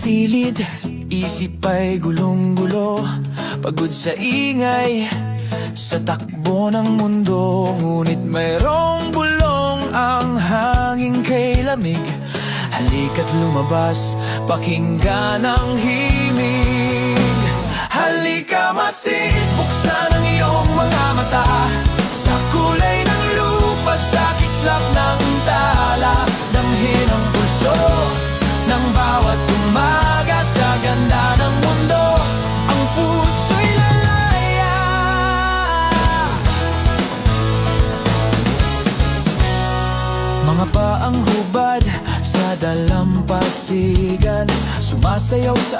silid, isip ay gulong-gulo, pagod sa ingay, sa takbo ng mundo. Ngunit mayroong bulong ang hangin kay lamig. Halika't lumabas, pakinggan ang himig. Halika masid, buksan ang iyong mga mata, sa kulay ng lupa, sa kislap ng tala. Damhin ang pulso ng bawat umaga, sa ganda ng mundo, ang puso'y lalaya. Mga paang hubad sa dalampasigan, sumasayaw sa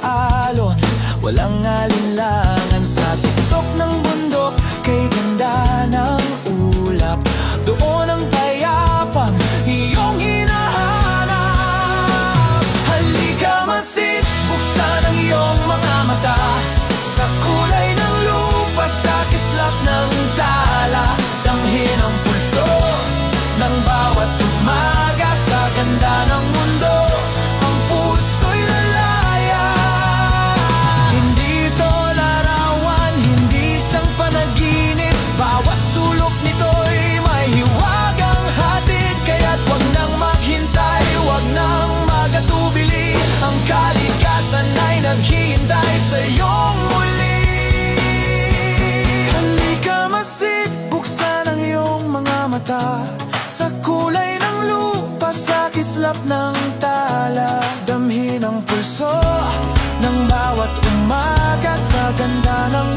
alon, walang alinlangan. Sa tuktok ng bundok, kay ganda ng ulap, doon ang payapang iyong hinahanap. Halika masid, buksan ang iyong mga mata, sa kulay ng lupa, sa kislap ng tala. Damhin ang pulso ng bawat umaga, sa ganda ng mundo, ang puso'y lalaya. Hindi ito larawan, hindi isang panaginip, bawat sulok nito'y may hiwagang hatid. Kaya't wag nang maghintay, wag nang magatubili, ang kalikasan ay naghihintay sa iyong muli. Halika masid, buksan ang iyong mga mata, sa kulay ng lupa, sa kislap ng tala. Damhin ang pulso ng bawat umaga, sa ganda ng